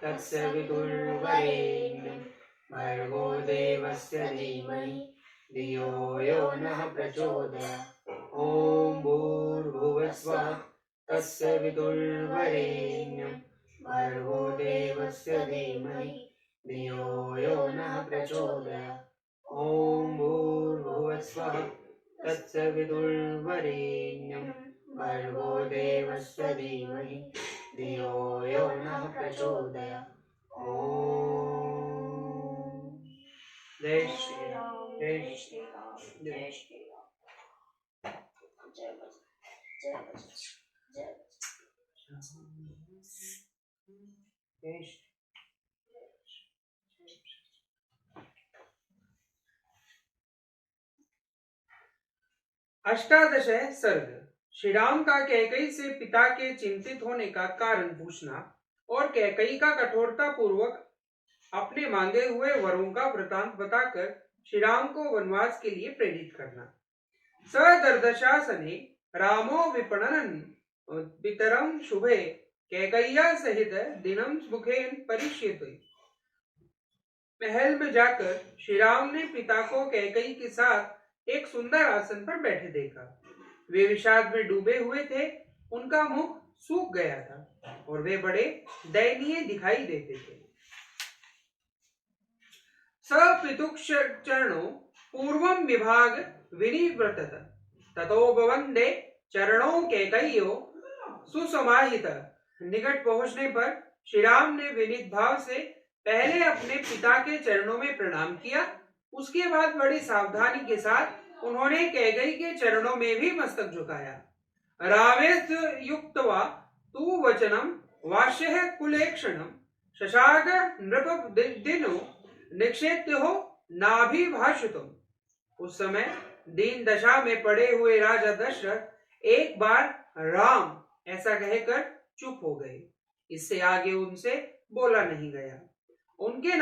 तत्सवितुर्वरेण्यं भर्गो देवस्य धीमहि धियो यो नः प्रचोदयात्। ॐ भूर्भुवस्वः तत्सवितुर्वरेण्यं भर्गो देवस्य धीमहि धियो यो नः प्रचोदयात्। ॐ भूर्भुवस्वः तत्सवितुर्वरेण्यं भर्गो देवस्य धीमहि धियो यो नः प्रचोदयात्। ॐ जय श्री राम, जय श्री राम, जय श्री राम। जय बजरंग, जय बजरंग, जय बजरंग। अष्टादश सर्ग। श्री राम का कैकई से पिता के चिंतित होने का कारण पूछना और कैकई का कठोरता पूर्वक अपने मांगे हुए वरों का वृतांत बताकर श्री राम को वनवास के लिए प्रेरित करना। सदर्दशासने रामो विपणन पितरम शुभे कैकय्या सहित दिनम मुखेन परिष्यते। महल में जाकर श्री राम ने पिता को कैकई के साथ एक सुंदर आसन पर बैठे देखा। वे विषाद में डूबे हुए थे, उनका मुख सूख गया था और वे बड़े दयनीय दिखाई देते थे। सपितुश्चरणो पूर्वं विभाग विनिवृतत ततो बवंदे चरणों कैकय्यो सुसमाहित। निकट पहुंचने पर श्री राम ने विनीत भाव से पहले अपने पिता के चरणों में प्रणाम किया। उसके बाद बड़ी सावधानी के साथ उन्होंने कैकई के चरणों में भी मस्तक झुकाया। रामेस्त युक्तवा तु वचनम वाष्य कुलेक्षणम शशाक नृप दिनो निक्षेप्य हो नाभिभाषितुम। उस समय दीन दशा में पड़े हुए राजा दशरथ एक बार राम ऐसा कहकर चुप हो गए। इससे आगे उनसे बोला नहीं गया। उनके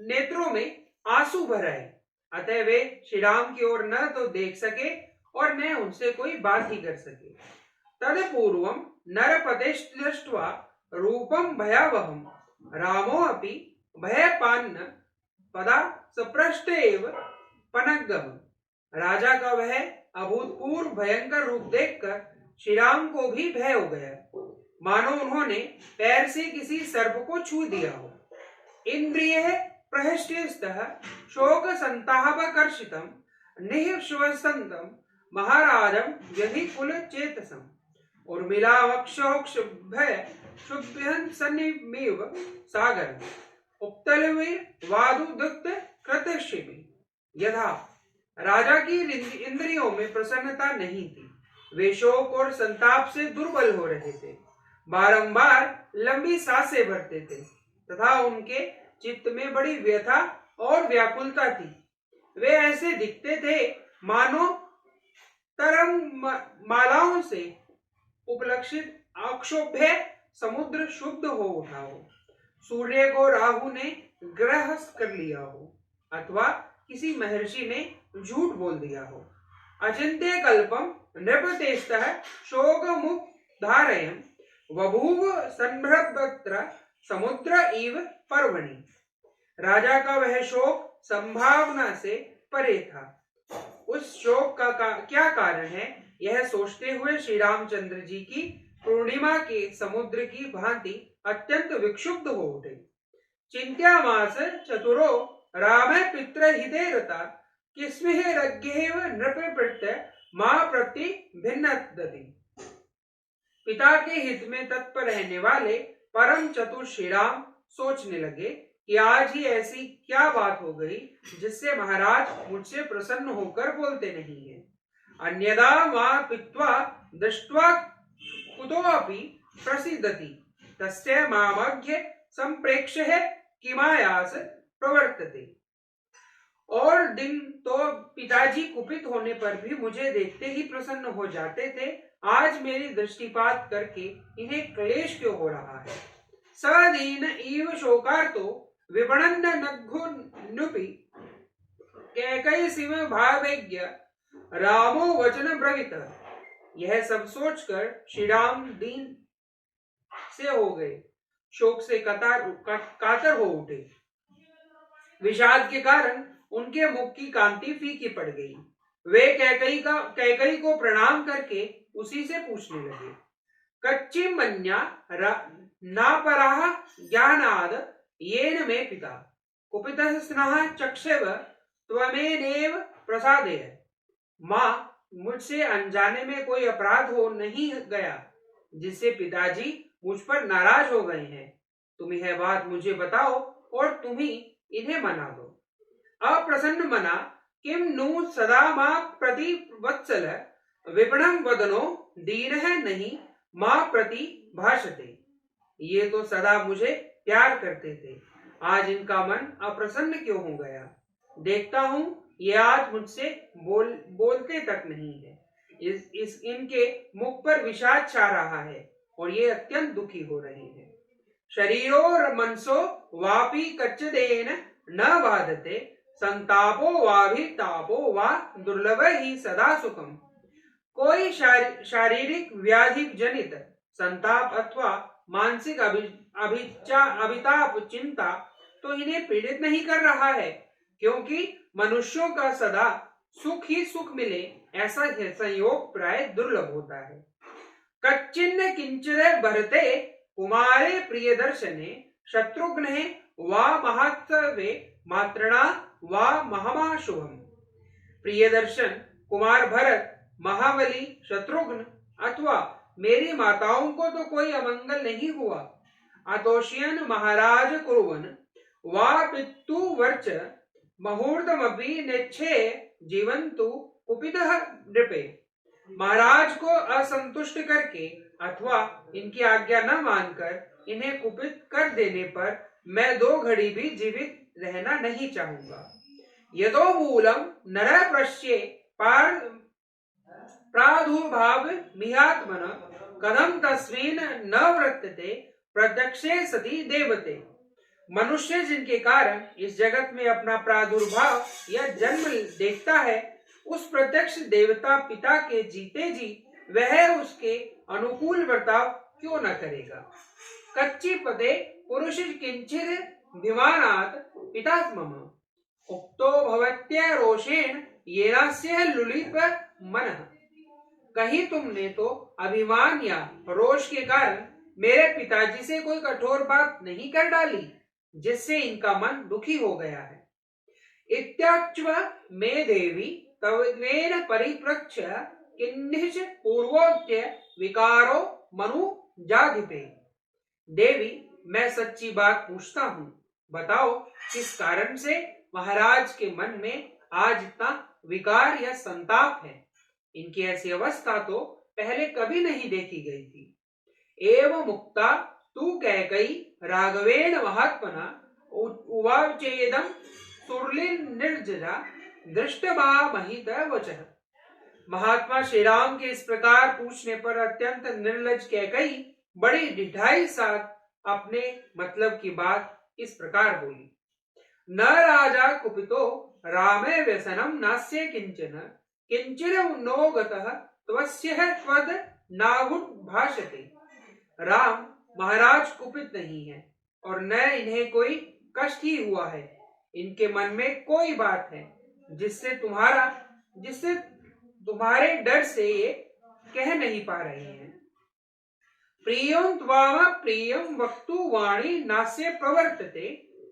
नेत्रों में आंसू भर आए, अतः वे श्री राम की ओर न तो देख सके और न उनसे कोई बात ही कर सके। तदपूर्वं नरपतेष्टवा रूपं भयावहं रामो अपि भयपान्न पदा सपृष्टेव पनग्गम। राजा का वह अभूतपूर्व भयंकर रूप देखकर श्री राम को भी भय हो गया, मानो उन्होंने पैर से किसी सर्प को छू दिया हो। इंद्रिय प्रहृष्टस्तः शोक संतापकर्षितम निःश्वसंतम महाराजम व्यधिकुल चेतसम उर्मिलावक्षोक्षभय शुभ्यं सन्निमेव सागर उपतलवे वादुदुक्त कृतशिमे। यथा राजा की इंद्रियों में प्रसन्नता नहीं थी, वे शोक और संताप से दुर्बल हो रहे थे, बारंबार लंबी सांसें भरते थे तथा उनके चित्त में बड़ी व्यथा और व्याकुलता थी। वे ऐसे दिखते थे मानो तरंग मालाओं से उपलक्षित अक्षोभ्य समुद्र शुद्ध हो उठा हो, सूर्य को राहु ने ग्रहस्थ कर लिया हो अथवा किसी महर्षि ने झूठ बोल दिया हो। अचिंत्य कल्पम नृपतेस्तः शोक मुख धारयन् बभूव संभ्रमत्र समुद्र इव पर्वणि। राजा का वह शोक संभावना से परे था। उस शोक का क्या कारण है, यह सोचते हुए श्री रामचंद्र जी की पूर्णिमा के समुद्र की भांति अत्यंत विक्षुब्ध हो उठे। चिंत्यामास चतुरो राम पित्र हिते रता किस्मिह रज्ञेव नृप प्रत्य मां प्रति भिन्नदति। पिता के हित में तत्पर रहने वाले परम चतुर श्री राम सोचने लगे कि आज ही ऐसी क्या बात हो गई जिससे महाराज मुझसे प्रसन्न होकर बोलते नहीं है। अन्यदा मां पित्वा दृष्ट्वा कुतोऽपि प्रसीदति तस्य मामज्ञ संप्रेक्ष्य किमायास प्रवर्तते। और दिन तो पिताजी कुपित होने पर भी मुझे देखते ही प्रसन्न हो जाते थे, आज मेरी दृष्टिपात करके इन्हें क्लेश क्यों हो रहा है। सदीन इव शोकार्तो विपणन नघुनुपि कैकई सिंह भावेज्ञ रामो वचन ब्रवीत। यह सब सोचकर श्री राम दीन से हो गए, शोक से कातर हो उठे। विषाद के कारण उनके मुख की कांति फीकी पड़ गई। वे कैकई को प्रणाम करके उसी से पूछने लगे, कच्ची मन्या नापराह ज्ञानाद येन मे पिता कुपितः स्नः चक्षेव त्वमेनेव प्रसादेय। मां, मुझसे अनजाने में कोई अपराध हो नहीं गया जिससे पिताजी मुझ पर नाराज हो गए हैं। तुम यह बात मुझे बताओ और तुम ही इन्हें मना दो। अप्रसन्न मना किम नु सदा मां प्रति वत्सल विपणम वदनो दीनः नहीं मां प्रति भाषते। ये तो सदा मुझे प्यार करते थे, आज इनका मन अप्रसन्न क्यों हो गया? देखता हूं ये आज मुझसे बोलते तक नहीं है। इनके मुख पर विषाद छा रहा है और ये अत्यंत दुखी हो रहे हैं। शरीरो मनसो वापि कच्चदेन न बाधते संतापो वाभितापो वा दुर्लभ ही सदा सुखम। कोई शारीरिक व्याधि जनित संताप अथवा मानसिक अभिताप चिंता तो इन्हें पीड़ित नहीं कर रहा है, क्योंकि मनुष्यों का सदा सुख ही सुख मिले ऐसा संयोग प्राय दुर्लभ होता है। कच्चिन्न किंचित भरते कुमारे प्रिय दर्शने शत्रुघ्ने वा महत्वे मात्रणा वा महमा शुभम। प्रिय दर्शन कुमार भरत, महाबली शत्रुघ्न अथवा मेरी माताओं को तो कोई अमंगल नहीं हुआ। अतोष्यन महाराज कुरुवन वा पितु वर्च मुहूर्तमपि नेच्छे जीवंतु कुपितः नृपे। महाराज को असंतुष्ट करके अथवा इनकी आज्ञा न मानकर इन्हें कुपित कर देने पर मैं 2 घड़ी भी जीवित रहना नहीं चाहूंगा। यदो मूलम नर प्रश्ये प्रादुर्भाव मिहात्मन कदम तस्मिन् न वर्तते प्रत्यक्षे सति देवते। मनुष्य जिनके कारण इस जगत में अपना प्रादुर्भाव या जन्म देखता है, उस प्रत्यक्ष देवता पिता के जीते जी वह उसके अनुकूल बर्ताव क्यों न करेगा। कच्ची पदे पुरुष किंचित विमानात् पिता मम उक्तो भवत्य रोषेण येनास्य लुलिप मनः। कहीं तुमने तो अभिमान या रोष के कारण मेरे पिताजी से कोई कठोर बात नहीं कर डाली जिससे इनका मन दुखी हो गया है। इत्याच्व मे देवी तवेन परिप्रच्छ किन्निच पूर्वोच्य विकारो मनु जाधिपे। देवी, मैं सच्ची बात पूछता हूँ, बताओ किस कारण से महाराज के मन में आज इतना विकार या संताप है? इनकी ऐसी अवस्था तो पहले कभी नहीं देखी गई थी। एवं मुक्ता तू कैकई राघवेन महात्मना उवाचेदं सुरलिन निर्जरा दृष्टवा महित वचः। महात्मा श्री राम के इस प्रकार पूछने पर अत्यंत निर्लज कैकई बड़ी ढिठाई साथ अपने मतलब की बात इस प्रकार बोली। न राजा कुपितो रामे व्यसनम नास्य किंचन किंचिन नो गतः त्वस्य त्वद नाहुट भाषते। राम, महाराज कुपित नहीं है और न इन्हें कोई कष्ट ही हुआ है। इनके मन में कोई बात है जिससे तुम्हारे डर से ये कह नहीं पा रहे हैं। प्रियं त्वाम प्रियं वक्तु वाणी नास्य प्रवर्तते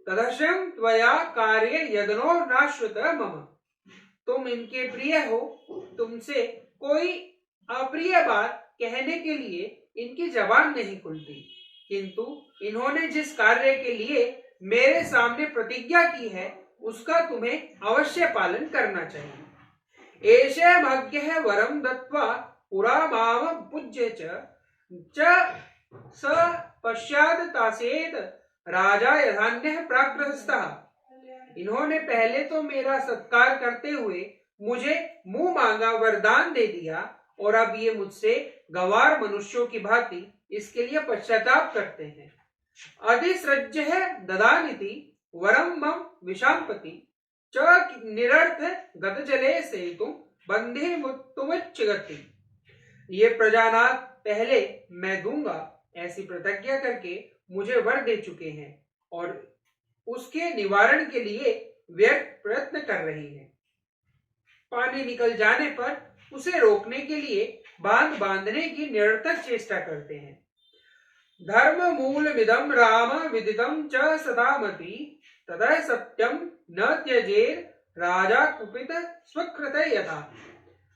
तदशं त्वया कार्ये यदनो नाश्रुत मम। तुम इनके प्रिय हो, तुमसे कोई अप्रिय बात कहने के लिए इनकी जबान नहीं खुलती, किंतु इन्होंने जिस कार्य के लिए मेरे सामने प्रतिज्ञा की है उसका तुम्हें अवश्य पालन करना चाहिए। एषे भाग्यः वरम दत्वा पुरा माम पूज्य च स पश्चात् तासेत राजा यथान्यः प्राग्रहस्थः। इन्होंने पहले तो मेरा सत्कार करते हुए मुझे मुंह मांगा वरदान दे दिया और अब ये मुझसे गंवार मनुष्यों की भांति इसके लिए पश्चाताप करते हैं। अधिसृज्य ददानिति वरम मम विशांपति च निरर्थ गतजले सेतु बंधे मुत्तुमिच्छगति। ये प्रजानाथ पहले मैं दूंगा ऐसी प्रतिज्ञा करके मुझे वर दे चुके हैं और उसके निवारण के लिए व्यर्थ प्रयत्न कर रही है। पानी निकल जाने पर उसे रोकने के लिए बांध बांधने की निरर्थक चेष्टा करते हैं। धर्म मूलमिदं राम विदितं च सदामपि ततः सत्यम न त्यजेर राजा कुपित स्वकृत यथा।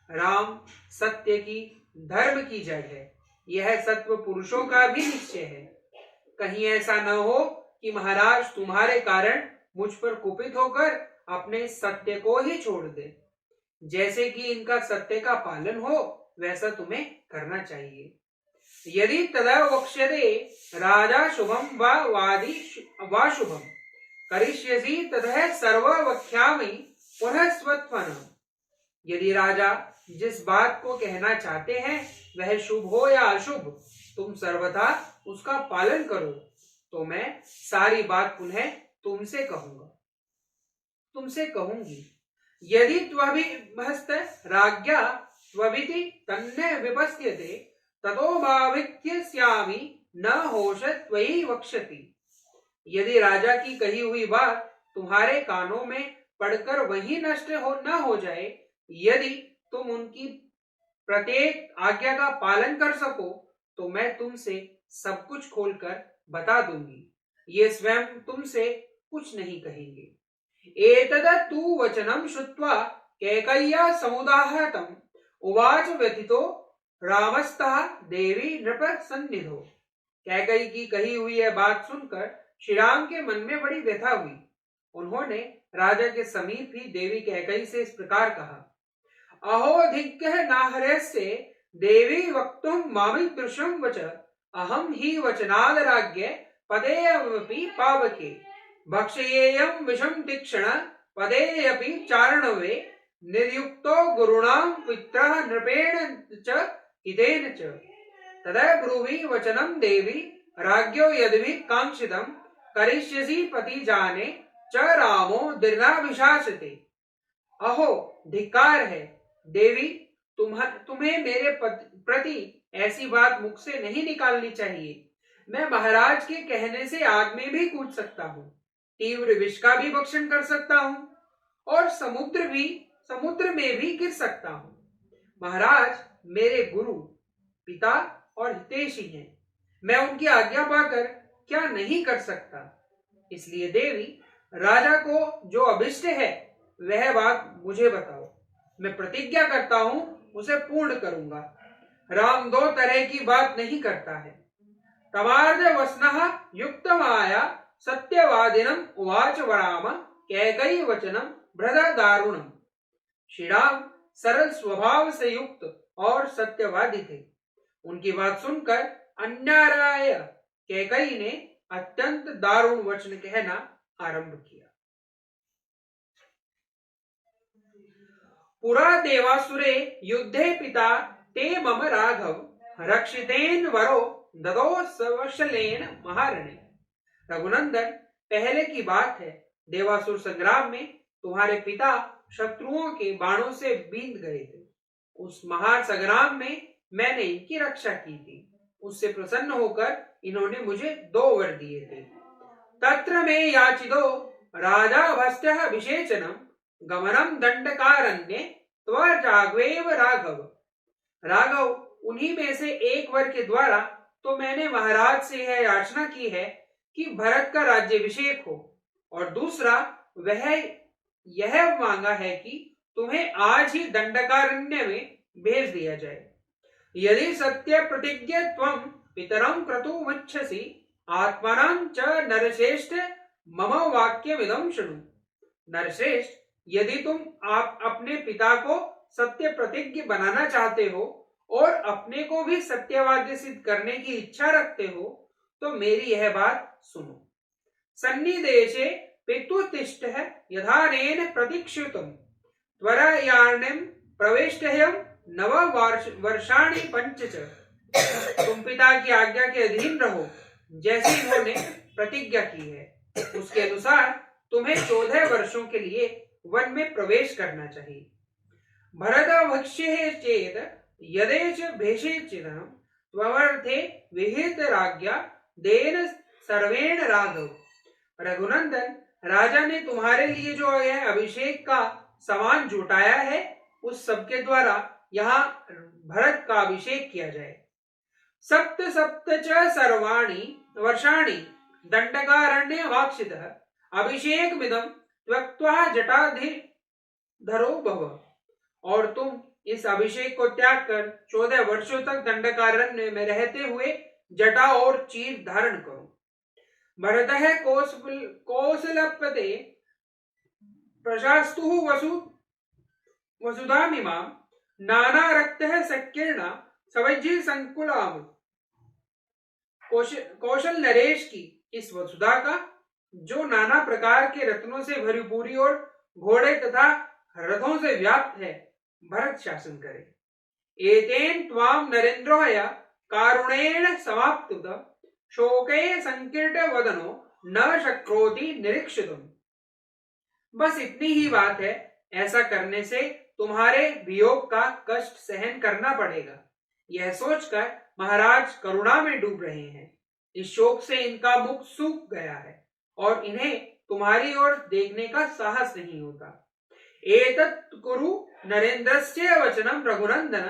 राम सत्य की, धर्म की जड़ है, यह सत्व पुरुषों का भी निश्चय है। कहीं ऐसा न हो कि महाराज तुम्हारे कारण मुझ पर कुपित होकर अपने सत्य को ही छोड़ दे। जैसे कि इनका सत्य का पालन हो वैसा तुम्हें करना चाहिए। यदि तदा वक्ष्यते राजा शुभम व वादी वा शुभम करिष्यसि ततः सर्व वक्ष्यामि पुनः स्वत्वनम्। यदि राजा जिस बात को कहना चाहते हैं वह शुभ हो या अशुभ, तुम सर्वथा उसका पालन करो तो मैं सारी बात पुनः तुमसे कहूंगी। यदि त्वभिभस्त राज्ञा त्वभिति तन्ने विपस्यते ततो भावित्यस्यामि न होश त्वयि वक्ष्यति। यदि राजा की कही हुई बात तुम्हारे कानों में पड़कर वही नष्ट न हो जाए, यदि तुम उनकी प्रत्येक आज्ञा का पालन कर सको तो मैं तुमसे सब कुछ खोलकर बता दूंगी। ये स्वयं तुमसे कुछ नहीं कहेंगे। एतदतु वचनं श्रुत्वा कैकेय्या समुदाहतं उवाच व्यथितो रामस्तः देवी नृप सन्निधौ। कैकेयी की कही हुई यह बात सुनकर श्री राम के मन में बड़ी व्यथा हुई। उन्होंने राजा के समीप ही देवी कैकेयी से इस प्रकार कहा, अहोधिक्यः नाहर्यस्य देवी वक्तुं मामीदृशं वच अहं हि वचनाद् राज्ञे पदेऽपि पावके भक्षयेयं विषं तीक्ष्ण पदेऽपि चारणवे निर्युक्तो गुरुणां पित्रः नृपेण च हितेन च। तदा ब्रूहि वचनं देवी राज्ञो यद्भि कांक्षितं करिष्यसि पति जाने च रामो दीर्घाभिशासते। अहो धिक्कार है देवी, तुम्हें मेरे प्रति ऐसी बात मुख से नहीं निकालनी चाहिए। मैं महाराज के कहने से आग में भी कूद सकता हूँ, तीव्र विष का भी भक्षण कर सकता हूँ और समुद्र में भी गिर सकता हूँ। महाराज मेरे गुरु, पिता और हितैषी हैं, मैं उनकी आज्ञा पाकर क्या नहीं कर सकता। इसलिए देवी, राजा को जो अभिष्ट है वह बात मुझे बताओ, मैं प्रतिज्ञा करता हूं उसे पूर्ण करूंगा। राम दो तरह की बात नहीं करता है। तमार्ध वसनः युक्त माया सत्यवादिनम उवाच वराम कैकेयी वचनम बृहदा दारुणम। श्री राम सरल स्वभाव से युक्त और सत्यवादी थे। उनकी बात सुनकर अन्याराय कैकेयी ने अत्यंत दारुण वचन कहना आरंभ किया। पुरा देवासुरे युद्धे पिता ते मम राघव रक्षितेन वरो ददो सवशलेन महारणे। रघुनंदन, पहले की बात है, देवासुर संग्राम में तुम्हारे पिता शत्रुओं के बाणों से बींध गए थे। उस महान संग्राम में मैंने इनकी रक्षा की थी। उससे प्रसन्न होकर इन्होंने मुझे 2 वर दिए थे। तत्र में याचिदो राजा भस्त्यः विशेचनम गमनम दंडकारण्ये त्वराघवेव राघव। राघव, उन्हीं में से एक वर के द्वारा तो मैंने महाराज से यह याचना की है कि भरत का राज्याभिषेक हो, और दूसरा वह यह मांगा है कि तुम्हें आज ही दंडकारण्य में भेज दिया जाए। यदि सत्य प्रतिज्ञ त्वं पितरं क्रतुमिच्छसि आत्मनं च नरश्रेष्ठ मम वाक्यमिदं शृणु। नरश्रेष्ठ, यदि तुम आप अपने पिता को सत्य प्रतिज्ञ बनाना चाहते हो और अपने को भी सत्यवादी सिद्ध करने की इच्छा रखते हो तो मेरी यह बात सुनो। सन्निदेशे पितुतिष्ठः यथानेन प्रतीक्षितुं त्वरयार्णिं प्रवेष्टह्यं 9 वर्षाणि 5 च। तुम पिता की आज्ञा के अधीन रहो जैसे इन्होंने प्रतिज्ञा की है, उसके अनुसार तुम्हें 14 वर्षों के लिए वन में प्रवेश करना चाहिए। भरत भक्ष्ये चेत यदेच भेषेचिदं त्ववर्थे विहित राज्ञा देन सर्वेण राघव। रघुनंदन, राजा ने तुम्हारे लिए जो यह अभिषेक का सामान जुटाया है, उस सबके द्वारा यहाँ भरत का अभिषेक किया जाए। सप्त सप्त च सर्वाणि वर्षाणि दंडकारण्य वाक्षितः अभिषेक मिदम त्यक्त्वा जटाधरो भव। और तुम इस अभिषेक को त्याग कर 14 वर्षों तक दंडकारण्य में रहते हुए जटा और चीर धारण करो। भरतः कौसलपते प्रशास्तु वसुधामिमां नाना रक्तः सख्येण सवज्जी संकुलाम। कौशल नरेश की इस वसुधा का, जो नाना प्रकार के रत्नों से भरी पूरी और घोड़े तथा रथों से व्याप्त है, भरत शासन करे। एतेन त्वाम नरेंद्रोय कारुणेन समाप्तुत शोके संकीर्ण वदनो न शक्रोति निरीक्षितुम। बस इतनी ही बात है, ऐसा करने से तुम्हारे वियोग का कष्ट सहन करना पड़ेगा। यह सोचकर महाराज करुणा में डूब रहे हैं। इस शोक से इनका मुख सूख गया है और इन्हें तुम्हारी ओर देखने का साहस नहीं होता। एतत् कुरु नरेंद्रस्य वचनम रघुनंदन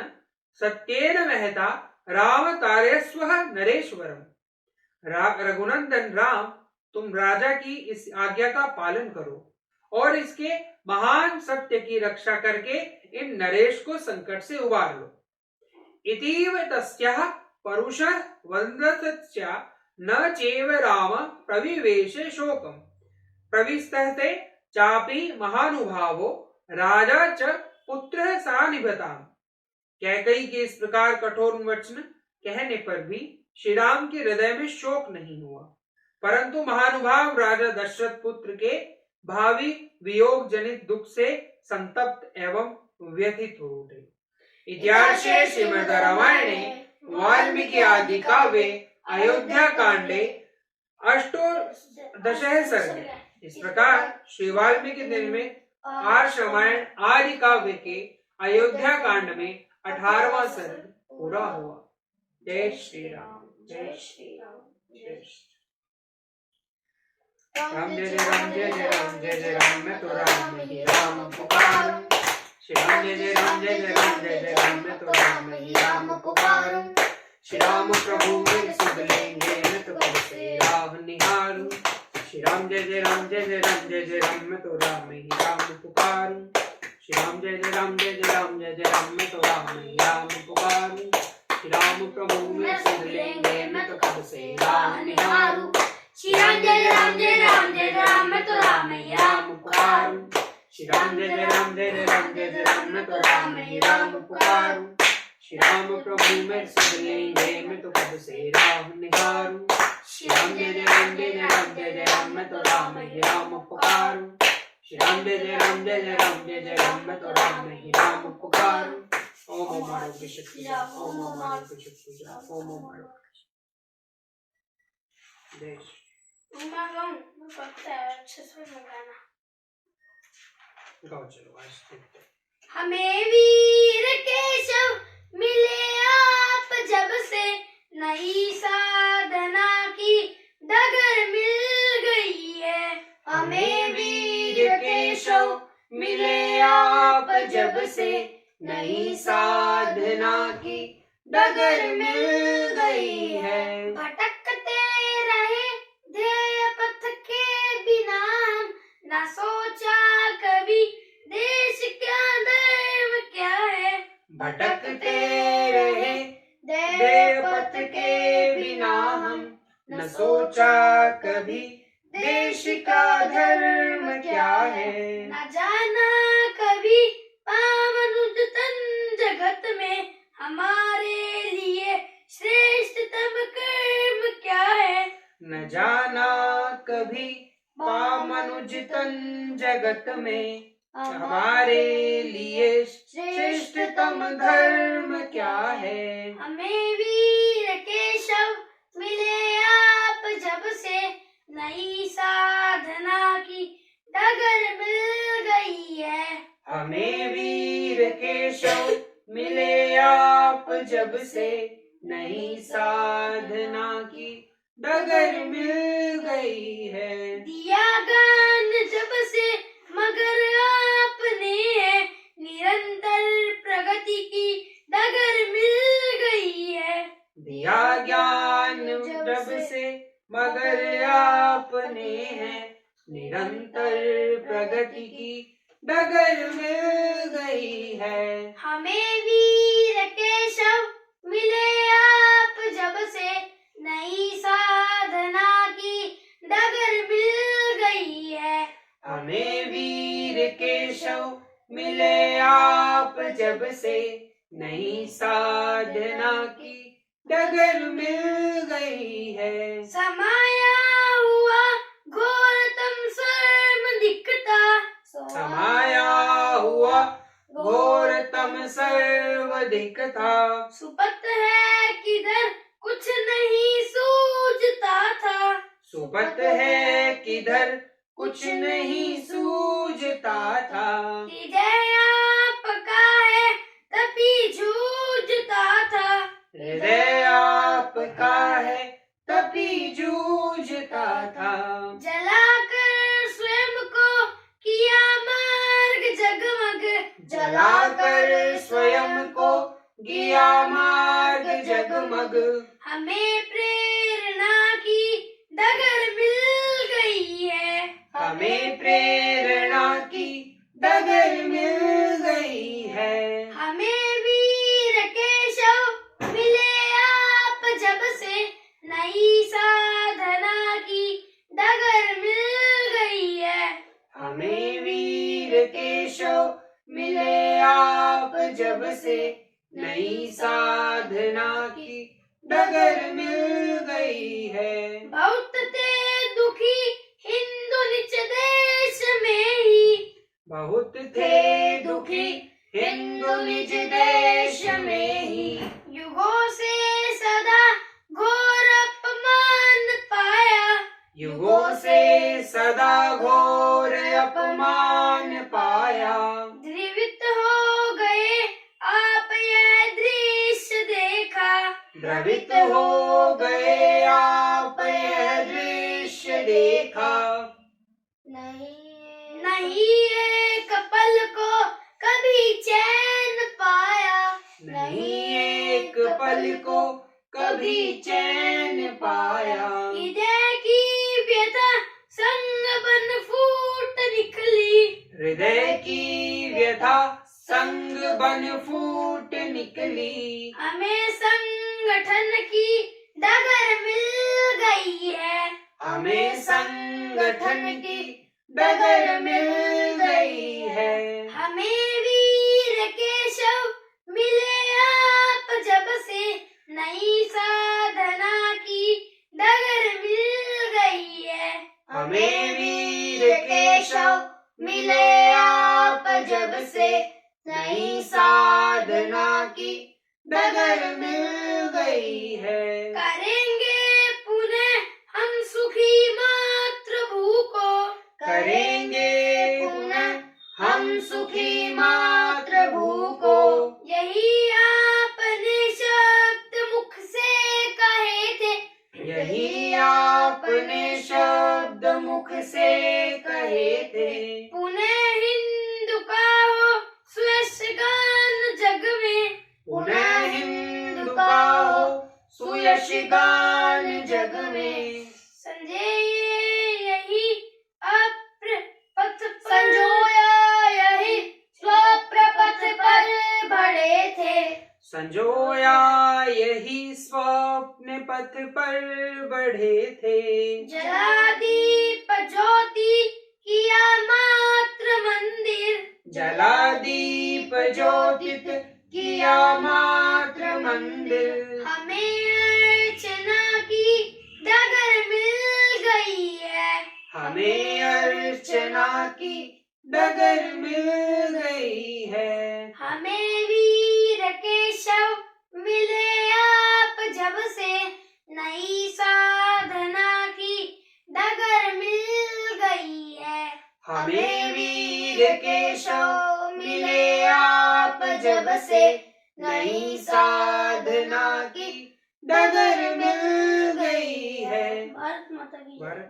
सत्येन महता राम तारयस्व नरेश्वरम। रघुनंदन राम, तुम राजा की इस आज्ञा का पालन करो और इसके महान सत्य की रक्षा करके इन नरेश को संकट से उबार लो। इतीव तस्याः परुषः वदन्तस्य न चैव राम प्रविवेश शोकम प्रविस्तते चापि महानुभावो राजा च पुत्र सा निभताम। कैकेयी के इस प्रकार कठोर वचन कहने पर भी श्री राम के हृदय में शोक नहीं हुआ, परंतु महानुभाव राजा दशरथ पुत्र के भावी वियोग जनित दुख से संतप्त एवं व्यथित हो उठे। इतिहासे श्रीमद् रामायणे वाल्मीकि आदि काव्ये अयोध्या कांडे अष्टोदशः सर्गे। इस प्रकार श्री वाल्मीकि दिन में आर्ष रामायण आदि काव्य के अयोध्या कांड में 18वां सर्ग पूरा हुआ। जय श्री राम, जय श्री राम, जय श्री राम। जय जय राम, जय जय राम, जय जय राम, मैं तो राम ही राम पुकारूं। श्री राम जय जय राम, जय जय राम, जय जय राम, मैं तो राम ही राम पुकारूं। श्री राम प्रभु मेरे सुध लेंगे, मैं तो कब से राह निहारूं। श्री राम जय जय राम, जय जय राम, जय जय राम, मैं तो राम ही राम पुकारूं। श्री राम जय जय राम, जय जय राम, जय जय राम, मैं तो राम ही राम पुकारूं। श्री राम प्रभु मेरे सुध लेंगे, मैं तो कब से राह निहारूं। श्री राम जय राम, जय राम, जय राम, मैं तो राम ही राम पुकारूं। श्री राम जय जय राम, जय जय राम, जय जय राम, मैं तो राम ही राम पुकारूं। श्री राम प्रभु मेरे सुध लेंगे, मैं तो कब से राह निहारूं। श्री राम जय जय राम, जय जय राम, जय जय राम, मैं तो राम ही राम पुकारूं। श्री राम जय जय राम, जय जय राम, जय जय राम, मैं तो राम ही राम पुकारूं। ओम ओम आरोग्य शक्ति जा, ओम ओम आरोग्य शक्ति जा, ओम ओम आरोग्य देश। मैं पता है अच्छे से गाना गाओ, चलो आज देखते हैं। हमें वीर केशव मिले आप जब से, नई साधना की डगर मिल गई है। हमें वीर केशव मिले आप जब से, नई साधना की डगर मिल गई है। भटकते रहे ध्येय पथ के बिना, ना सोचा कभी देश क्या धर्म क्या है। भटकते रहे ध्येय पथ के बिना हम, न सोचा कभी देश का धर्म क्या है। न जाना कभी पावन तन जगत में, हमारे लिए श्रेष्ठतम कर्म क्या है। न जाना कभी पामनुज तन जगत में, हमारे लिए श्रेष्ठतम धर्म क्या है। हमें वीर केशव मिले आप जब से, नई साधना की डगर मिल गई है। हमें वीर केशव मिले आप जब से, नई साधना की डगर मिल गई है। दिया ज्ञान जब से मगर आपने है, निरंतर प्रगति की डगर मिल गई है। दिया ज्ञान जब से मगर आपने है, निरंतर प्रगति की डगर मिल गई है। हमें वीर केशव मिले आप जब से, नई साधना की डगर मिल गई है। हमें वीर केशव मिले आप जब से, नई साधना की डगर मिल गई है। समाया हुआ घोरतम सर्व दिखता, समाया हुआ घोरतम सर्वाधिक था। सुपत है किधर कुछ नहीं सूझता था, सुपत है किधर कुछ नहीं सूझता था। हृदय आपका है तभी जूझता था, हृदय आपका है तभी जूझता था। जलाकर स्वयं को किया मार्ग जगमग, जलाकर स्वयं को किया मार्ग जगमग। हमें प्रेरणा की डगर मिल गई है। हमें प्रेरणा की डगर मिल गई है। हमें वीर केशव मिले आप जब से, नई साधना की डगर मिल गई है। हमें वीर केशव मिले आप जब से, नई साधना की डगर मिल गई है। बहुत थे दुखी हिंदू निज देश में ही, बहुत थे दुखी हिंदू निज देश में ही। युगों से सदा घोर अपमान पाया, युगों से सदा घोर अपमान पाया। द्रवित हो गए आप यह दृश्य देखा, द्रवित हो गए आप यह दृश्य देखा। नहीं एक पल को कभी चैन पाया, नहीं एक पल को कभी चैन पाया। हृदय की व्यथा संग बन फूट निकली, हृदय की व्यथा संग बन फूट निकली। हमें संगठन की डगर मिल गई है। हमें संगठन की डगर मिल गई है। हमें वीर केशव मिले आप जब से, नई साधना की डगर मिल गई है। हमें वीर केशव मिले आप जब से, नई साधना की डगर मिल गई है। करेंगे पुनः हम सुखी मातृभू को, करेंगे पुनः हम सुखी मातृभू को। यही आपने शब्द मुख से कहे थे, यही आपने शब्द मुख से कहे थे। पुनः हिंदू का हो सुयश गान जग में, पुनः हिंदू का हो सुयश गान जग में। संजय यही अप्रपथ संजोया यही स्वप्रपथ पर बढ़े थे, संजोया यही स्वप्न पथ पर बढ़े थे। जला दीप ज्योति किया मात्र मंदिर, जला दीप ज्योतित किया मात्र मंदिर। हमें अर्चना की डगर मिल गई है। हमें अर्चना की डगर मिल गई है। हमें वीर केशव मिले आप जब से, नई साधना की डगर मिल गई है। हमें वीर केशव मिले आप जब से, नई साधना की डगर मिल गई है। भारत माता की जय। भारत